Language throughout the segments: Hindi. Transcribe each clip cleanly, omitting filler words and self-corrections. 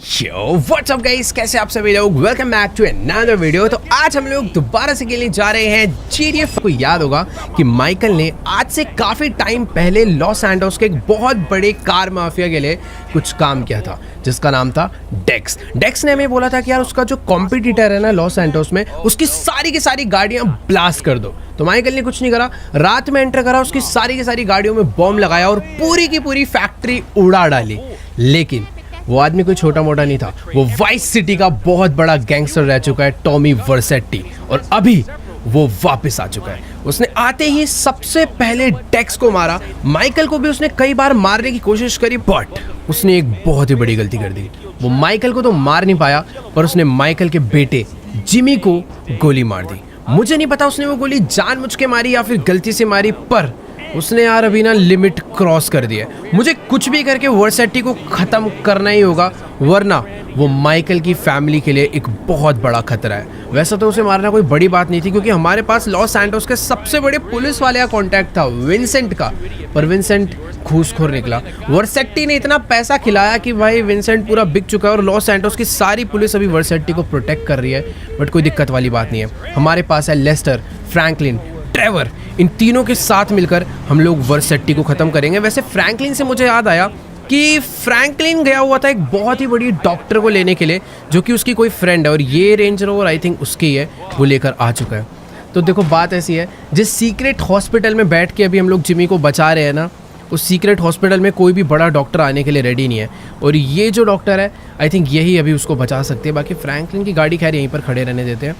Yo, what's up guys? कैसे आप सभी लोग? Welcome back to another video. तो आज हम लोग दोबारा से खेलने जा रहे हैं GTA। को याद होगा कि माइकल ने आज से काफ़ी टाइम पहले लॉस एंटोस के एक बहुत बड़े कार माफिया के लिए कुछ काम किया था जिसका नाम था डेक्स। डेक्स ने हमें बोला था कि यार उसका जो कॉम्पिटिटर है ना लॉस एंटोस में, उसकी सारी की सारी गाड़ियाँ ब्लास्ट कर दो। तो माइकल ने कुछ नहीं करा, रात में एंटर करा, उसकी सारी की सारी गाड़ियों में बॉम्ब लगाया और पूरी की पूरी फैक्ट्री उड़ा डाली। लेकिन वो आदमी कोई छोटा मोटा नहीं था, वो वाइस सिटी का बहुत बड़ा गैंगस्टर रह चुका है, टॉमी वर्सेट्टी। और अभी वो वापस आ चुका है। उसने आते ही सबसे पहले डेक्स को मारा। माइकल को भी उसने कई बार मारने की कोशिश करी, बट उसने एक बहुत ही बड़ी गलती कर दी। वो माइकल को तो मार नहीं पाया, पर उसने माइकल के बेटे जिमी को गोली मार दी। मुझे नहीं पता उसने वो गोली जानबूझ के मारी या फिर गलती से मारी, पर उसने यार अभी ना लिमिट क्रॉस कर दी है। मुझे कुछ भी करके वर्सेट्टी को ख़त्म करना ही होगा, वरना वो माइकल की फैमिली के लिए एक बहुत बड़ा खतरा है। वैसे तो उसे मारना कोई बड़ी बात नहीं थी, क्योंकि हमारे पास लॉस सैंटोस के सबसे बड़े पुलिस वाले का कॉन्टैक्ट था, विंसेंट का। पर विंसेंट घूसखोर निकला। वर्सेट्टी ने इतना पैसा खिलाया कि भाई विंसेंट पूरा बिक चुका है और लॉस सैंटोस की सारी पुलिस अभी वर्सेट्टी को प्रोटेक्ट कर रही है। बट कोई दिक्कत वाली बात नहीं है। हमारे पास है लेस्टर, फ्रैंकलिन, ट्रेवर। इन तीनों के साथ मिलकर हम लोग वर्सेट्टी को ख़त्म करेंगे। वैसे फ्रैंकलिन से मुझे याद आया कि फ्रैंकलिन गया हुआ था एक बहुत ही बड़ी डॉक्टर को लेने के लिए, जो कि उसकी कोई फ्रेंड है, और ये रेंज रोवर आई थिंक उसकी है, वो लेकर आ चुका है। तो देखो बात ऐसी है, जिस सीक्रेट हॉस्पिटल में बैठ के अभी हम लोग जिमी को बचा रहे हैं ना, उस सीक्रेट हॉस्पिटल में कोई भी बड़ा डॉक्टर आने के लिए रेडी नहीं है। और ये जो डॉक्टर है आई थिंक यही अभी उसको बचा सकते हैं। बाकी फ्रैंकलिन की गाड़ी खैर यहीं पर खड़े रहने देते हैं।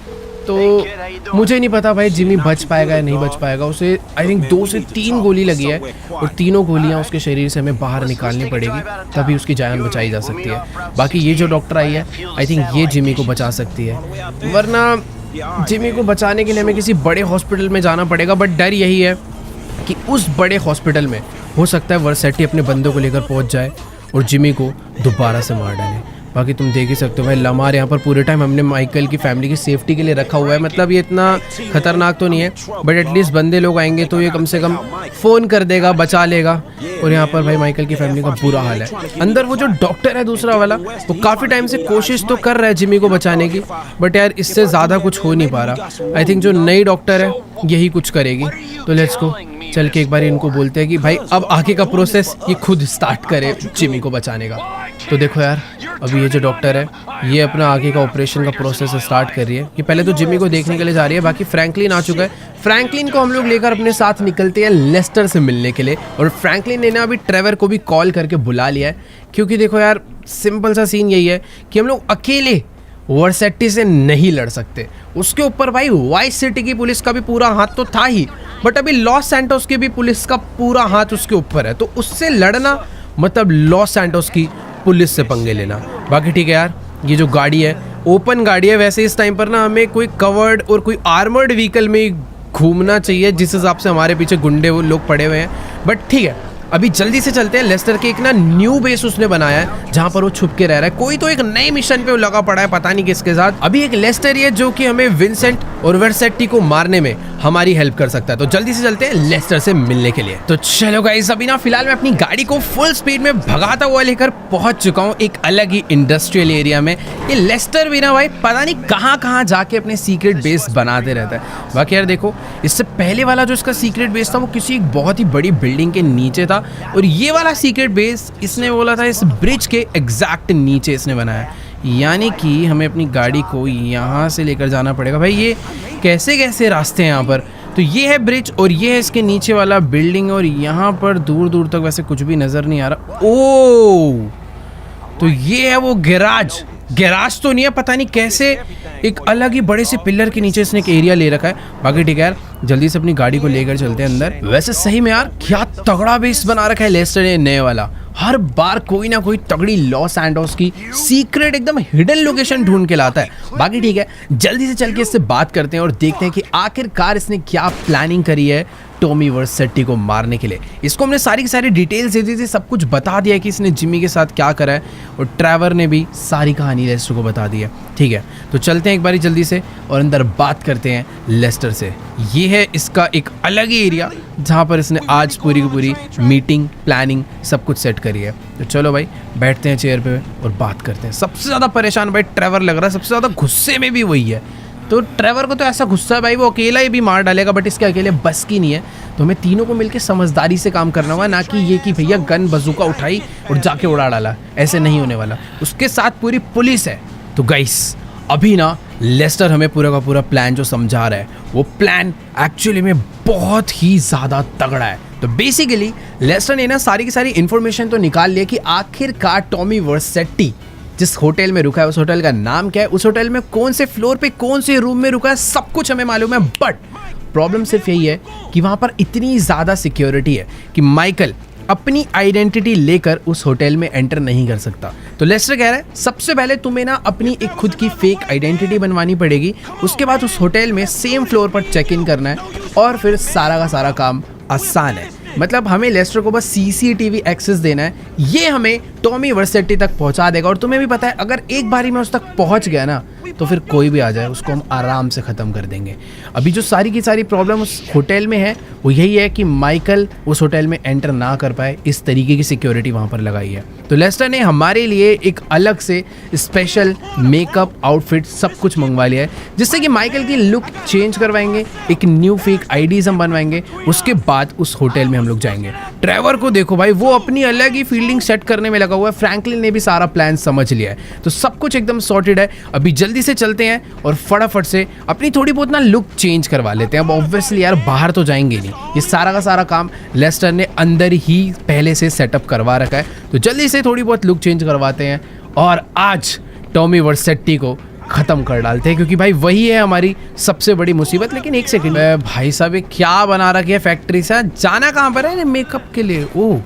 तो मुझे नहीं पता भाई जिमी बच पाएगा या नहीं बच पाएगा। उसे आई थिंक 2 से 3 गोली लगी है, और तीनों गोलियां उसके शरीर से हमें बाहर निकालनी पड़ेगी, तभी उसकी जान बचाई जा सकती है। बाकी ये जो डॉक्टर आई है आई थिंक ये जिमी को बचा सकती है, वरना जिमी को बचाने के लिए हमें किसी बड़े हॉस्पिटल में जाना पड़ेगा। बट डर यही है कि उस बड़े हॉस्पिटल में हो सकता है वर्सेट्टी अपने बंदों को लेकर पहुँच जाए और जिमी को दोबारा से मार डाले। बाकी तुम देख ही सकते हो भाई, लमार यहाँ पर पूरे टाइम हमने माइकल की फैमिली की सेफ्टी के लिए रखा हुआ है। मतलब ये इतना खतरनाक तो नहीं है, बट एटलीस्ट बंदे लोग आएंगे तो ये कम से कम फ़ोन कर देगा, बचा लेगा। और यहाँ पर भाई माइकल की फैमिली का बुरा हाल है। अंदर वो जो डॉक्टर है दूसरा वाला, वो काफ़ी टाइम से कोशिश तो कर रहा है जिमी को बचाने की, बट यार इससे ज़्यादा कुछ हो नहीं पा रहा। आई थिंक जो नई डॉक्टर है यही कुछ करेगी। तो लेट्स गो, चल के एक बार इनको बोलते हैं कि भाई अब आगे का प्रोसेस ये खुद स्टार्ट करे जिमी को बचाने का। तो देखो यार, अभी ये जो डॉक्टर है ये अपना आगे का ऑपरेशन का प्रोसेस स्टार्ट कर रही है। कि पहले तो जिमी को देखने के लिए जा रही है। बाकी फ्रैंकलिन आ चुका है। फ्रैंकलिन को हम लोग लेकर अपने साथ निकलते हैं लेस्टर से मिलने के लिए। और फ्रैंकलिन ने ना अभी ट्रेवर को भी कॉल करके बुला लिया है, क्योंकि देखो यार सिंपल सा सीन यही है कि हम लोग अकेले वर्सेट्टी से नहीं लड़ सकते। उसके ऊपर भाई वाइस सिटी की पुलिस का भी पूरा हाथ तो था ही, बट अभी लॉस सैंटोस की भी पुलिस का पूरा हाथ उसके ऊपर है। तो उससे लड़ना मतलब लॉस सैंटोस की पुलिस से पंगे लेना। बाकी ठीक है यार, ये जो गाड़ी है ओपन गाड़ी है। वैसे इस टाइम पर ना हमें कोई कवर्ड और कोई आर्मर्ड व्हीकल में घूमना चाहिए, जिस हिसाब से हमारे पीछे गुंडे वो लोग पड़े हुए हैं। बट ठीक है, अभी जल्दी से चलते हैं। लेस्टर के एक ना न्यू बेस उसने बनाया है जहाँ पर वो छुप के रह रहा है। कोई तो एक नए मिशन पे वो लगा पड़ा है, पता नहीं किसके साथ। अभी एक लेस्टर ही है जो कि हमें विंसेंट और वर्सेट्टी को मारने में हमारी हेल्प कर सकता है। तो जल्दी से चलते हैं लेस्टर से मिलने के लिए। तो चलो गाइस, अभी ना फिलहाल मैं अपनी गाड़ी को फुल स्पीड में भगाता हुआ लेकर पहुंच चुका हूँ एक अलग ही इंडस्ट्रियल एरिया में। ये लेस्टर भी ना भाई पता नहीं कहाँ कहाँ जाके अपने सीक्रेट बेस बनाते रहता है। बाकी यार देखो, इससे पहले वाला जो इसका सीक्रेट बेस था वो किसी एक बहुत ही बड़ी बिल्डिंग के नीचे था, और ये वाला सीक्रेट बेस इसने बोला था इस ब्रिज के एग्जैक्ट नीचे इसने बनाया। यानी कि हमें अपनी गाड़ी को यहाँ से लेकर जाना पड़ेगा। भाई ये कैसे कैसे रास्ते हैं यहाँ पर। तो ये है ब्रिज और ये है इसके नीचे वाला बिल्डिंग, और यहाँ पर दूर दूर तक वैसे कुछ भी नज़र नहीं आ रहा। ओह, तो ये है वो गैराज। गैराज तो नहीं है, पता नहीं कैसे एक अलग ही बड़े से पिलर के नीचे इसने एक एरिया ले रखा है। बाकी ठीक है यार, जल्दी से अपनी गाड़ी को लेकर चलते हैं अंदर। वैसे सही में यार क्या तगड़ा बेस बना रखा है लेस्टर ने नए वाला। हर बार कोई ना कोई तगड़ी लॉस सैंटोस की सीक्रेट एकदम हिडन लोकेशन ढूंढ के लाता है। बाकी ठीक है, जल्दी से चल के इससे बात करते हैं और देखते हैं कि आखिरकार इसने क्या प्लानिंग करी है टॉमी वर्सेट्टी को मारने के लिए। इसको हमने सारी की सारी डिटेल्स दे दी थी, सब कुछ बता दिया है कि इसने जिमी के साथ क्या करा है, और ट्रेवर ने भी सारी कहानी लेस्टर को बता दी है। ठीक है, तो चलते हैं एक बारी जल्दी से और अंदर बात करते हैं लेस्टर से। ये है इसका एक अलग ही एरिया जहाँ पर इसने आज पूरी की पूरी मीटिंग प्लानिंग सब कुछ सेट करी है। तो चलो भाई बैठते हैं चेयर पे और बात करते हैं। सबसे ज़्यादा परेशान भाई ट्रेवर लग रहा है, सबसे ज़्यादा गुस्से में भी वही है। तो ट्रेवर को तो ऐसा गुस्सा है भाई वो अकेला ही भी मार डालेगा, बट इसके अकेले बस की नहीं है। तो हमें तीनों को मिलकर समझदारी से काम करना होगा, ना कि ये कि भैया गन बंदूक उठाई और जाके उड़ा डाला, ऐसे नहीं होने वाला। उसके साथ पूरी पुलिस है। तो गाइस अभी ना लेस्टर हमें पूरा का पूरा प्लान जो समझा रहा है वो प्लान एक्चुअली में बहुत ही ज़्यादा तगड़ा है। तो बेसिकली लेस्टर ने ना सारी की सारी इन्फॉर्मेशन तो निकाल लिया कि आखिरकार टॉमी वर्सेट्टी जिस होटल में रुका है उस होटल का नाम क्या है, उस होटल में कौन से फ्लोर पे कौन से रूम में रुका है, सब कुछ हमें मालूम है। बट प्रॉब्लम सिर्फ यही है कि वहाँ पर इतनी ज़्यादा सिक्योरिटी है कि माइकल अपनी आइडेंटिटी लेकर उस होटल में एंटर नहीं कर सकता। तो लेस्टर कह रहा है सबसे पहले तुम्हें ना अपनी एक खुद की फेक आइडेंटिटी बनवानी पड़ेगी, उसके बाद उस होटल में सेम फ्लोर पर चेक इन करना है और फिर सारा का सारा काम आसान है। मतलब हमें लेस्टर को बस सीसीटीवी एक्सेस देना है, ये हमें टॉमी वर्सेट्टी तक पहुंचा देगा। और तुम्हें भी पता है अगर एक बारी में उस तक पहुंच गया ना तो फिर कोई भी आ जाए उसको हम आराम से ख़त्म कर देंगे। अभी जो सारी की सारी प्रॉब्लम उस होटल में है वो यही है कि माइकल उस होटल में एंटर ना कर पाए, इस तरीके की सिक्योरिटी वहाँ पर लगाई है। तो लेस्टर ने हमारे लिए एक अलग से स्पेशल मेकअप आउटफिट सब कुछ मंगवा लिया है, जिससे कि माइकल की लुक चेंज करवाएंगे, एक न्यू फेक आईडीज हम बनवाएंगे, उसके बाद उस होटल में हम लोग जाएंगे। ट्रेवर को देखो भाई वो अपनी अलग ही फील्डिंग सेट करने में लगा हुआ है। फ्रैंकलिन ने भी सारा प्लान समझ लिया है, तो सब कुछ एकदम सॉर्टेड है। अभी जल्दी से चलते हैं और फटाफट से अपनी थोड़ी बहुत ना लुक चेंज करवा लेते हैं। अब ऑब्वियसली यार बाहर तो जाएंगे नहीं, ये सारा का सारा काम लेस्टर ने अंदर ही पहले से सेटअप करवा रखा है। तो जल्दी से थोड़ी बहुत लुक चेंज करवाते हैं और आज टॉमी वर्सेट्टी को ख़त्म कर डालते हैं, क्योंकि भाई वही है हमारी सबसे बड़ी मुसीबत। लेकिन एक सेकंड भाई साहब, ये क्या बना रखी है फैक्ट्री से? जाना कहाँ पर है मेकअप के लिए? ओह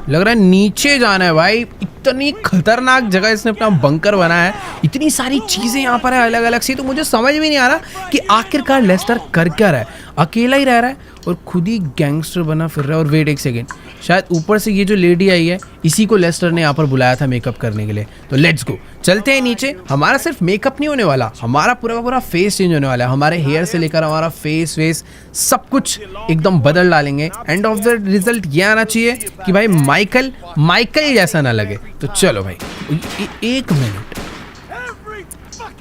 लग रहा है नीचे जाना है भाई। इतनी खतरनाक जगह इसने अपना बंकर बनाया है, इतनी सारी चीज़ें यहाँ पर है अलग अलग सी। तो मुझे समझ में नहीं आ रहा कि आखिरकार लेस्टर कर क्या रहा है। अकेला ही रह रहा है और खुद ही गैंगस्टर बना फिर रहा है। और वेट एक सेकेंड, शायद ऊपर से ये जो लेडी आई है इसी को लेस्टर ने यहाँ पर बुलाया था मेकअप करने के लिए। तो लेट्स गो, चलते हैं नीचे। हमारा सिर्फ मेकअप नहीं होने वाला, हमारा पूरा का पूरा फेस चेंज होने वाला है। हमारे हेयर से लेकर हमारा फेस वेस सब कुछ एकदम बदल डालेंगे। एंड ऑफ द रिजल्ट ये आना चाहिए कि भाई माइकल जैसा ना लगे। तो चलो भाई एक मिनट,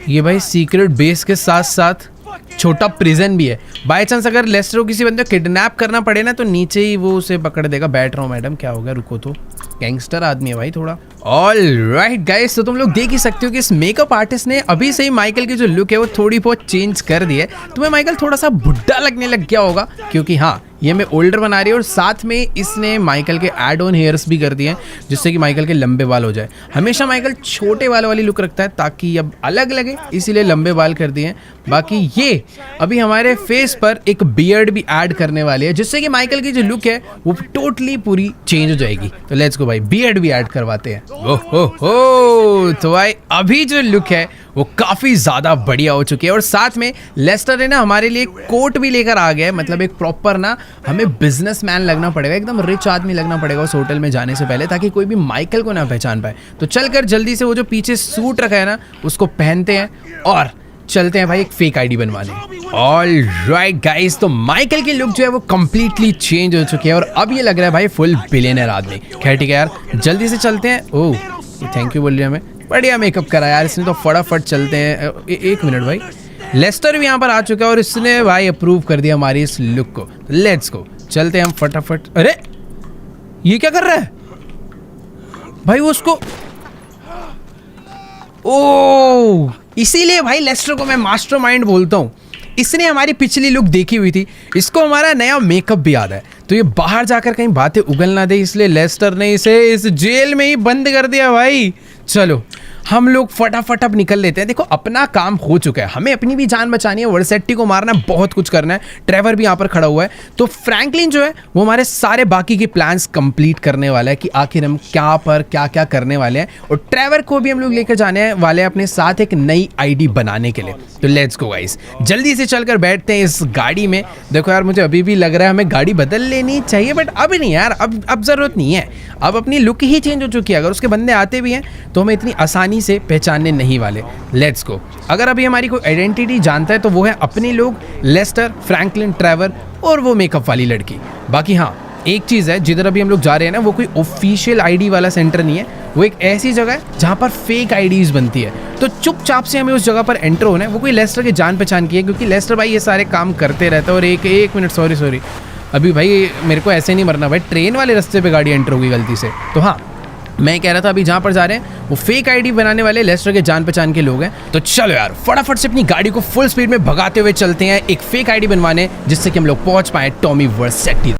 ये भाई सीक्रेट बेस के साथ साथ छोटा प्रिजन भी है। बाय चांस अगर लेस्टर को किसी बंदे को किडनैप करना पड़े ना तो नीचे ही वो उसे पकड़ देगा। बैठ रहा हूँ मैडम, क्या हो गया, रुको तो, गैंगस्टर आदमी है भाई थोड़ा। ऑल राइट गाइस, तो तुम लोग देख ही सकते हो कि इस मेकअप आर्टिस्ट ने अभी से ही माइकल की जो लुक है वो थोड़ी बहुत चेंज कर दी है। तुम्हें माइकल थोड़ा सा बुढ़ा लगने लग गया होगा, क्योंकि हाँ ये हमें ओल्डर बना रही है और साथ में इसने माइकल के एड ऑन हेयर्स भी कर दिए हैं जिससे कि माइकल के लंबे बाल हो जाए। हमेशा माइकल छोटे बाल वाली लुक रखता है ताकि अब अलग लगे, इसीलिए लंबे बाल कर दिए हैं। बाकी ये अभी हमारे फेस पर एक बियर्ड भी ऐड करने वाले हैं जिससे कि माइकल की जो लुक है वो टोटली पूरी चेंज हो जाएगी। तो लेट्स गो भाई, बियर्ड भी ऐड करवाते हैं। ओहो, तो भाई अभी जो लुक है वो काफ़ी ज़्यादा बढ़िया हो चुकी है। और साथ में लेस्टर ने ना हमारे लिए कोट भी लेकर आ गया है, मतलब एक प्रॉपर ना हमें बिजनेसमैन लगना पड़ेगा, एकदम रिच आदमी लगना पड़ेगा उस होटल में जाने से पहले, ताकि कोई भी माइकल को ना पहचान पाए। तो चलकर जल्दी से वो जो पीछे सूट रखा है ना उसको पहनते हैं और चलते हैं भाई एक फेक आईडी बनवाने। ऑल राइट गाइस, तो माइकल की लुक जो है वो कंप्लीटली चेंज हो चुकी है और अब ये लग रहा है भाई फुल बिलियनर आदमी। खैर ठीक है यार, जल्दी से चलते हैं। ओह थैंक यू बोल रही है हमें, बढ़िया मेकअप करा यार इसने तो। फटाफट चलते हैं। एक मिनट भाई, लेस्टर भी यहाँ पर आ चुका है और इसने भाई अप्रूव कर दिया हमारी इस लुक को। लेट्स गो, चलते हैं हम फटाफट। अरे ये क्या कर रहा है भाई? वो उसको, ओह इसीलिए भाई लेस्टर को मैं मास्टरमाइंड बोलता हूँ। इसने हमारी पिछली लुक देखी हुई थी, इसको हमारा नया मेकअप भी याद है। तो ये बाहर जाकर कहीं बातें उगल ना दे, इसलिए लेस्टर ने इसे इस जेल में ही बंद कर दिया भाई। चलो हम लोग फटाफट अब निकल लेते हैं। देखो अपना काम हो चुका है, हमें अपनी भी जान बचानी है, वर्सेट्टी को मारना है, बहुत कुछ करना है। ट्रेवर भी यहाँ पर खड़ा हुआ है। तो फ्रैंकलिन जो है वो हमारे सारे बाकी के प्लान्स कंप्लीट करने वाला है कि आखिर हम क्या क्या करने वाले हैं। और ट्रेवर को भी हम लोग लेकर जाने वाले हैं अपने साथ एक नई आईडी बनाने के लिए। तो लेट्स गो गाइस, जल्दी से चलकर बैठते हैं इस गाड़ी में। देखो यार मुझे अभी भी लग रहा है हमें गाड़ी बदल लेनी चाहिए, बट अब नहीं यार, अब ज़रूरत नहीं है। अब अपनी लुक ही चेंज हो चुकी है। अगर उसके बंदे आते भी हैं तो हमें इतनी आसानी आसानी से पहचानने नहीं वाले। Let's go. अगर अभी हमारी कोई आइडेंटिटी जानता है तो वो है अपने लोग, लेस्टर, फ्रैंकलिन, ट्रेवर और वो मेकअप वाली लड़की। बाकी हाँ, एक चीज़ है, जिधर अभी हम लोग जा रहे हैं ना, वो कोई ऑफिशियल आईडी वाला सेंटर नहीं है। वो एक ऐसी जगह है जहाँ पर फेक आईडीज बनती है। तो चुपचाप से हमें उस जगह पर एंटर होना है। वो कोई लेस्टर के जान पहचान की है, क्योंकि लेस्टर भाई ये सारे काम करते रहता है। और एक मिनट, सॉरी अभी भाई मेरे को ऐसे नहीं मरना भाई, ट्रेन वाले रास्ते पे गाड़ी एंटर होगी गलती से। तो हाँ, मैं कह रहा था अभी जहाँ पर जा रहे हैं वो फेक आईडी बनाने वाले लेस्टर के जान पहचान के लोग हैं। तो चलो यार, फटाफट से अपनी गाड़ी को फुल स्पीड में भगाते हुए चलते हैं एक फेक आईडी बनवाने, जिससे कि हम लोग पहुंच पाए टॉमी वर्सेटी।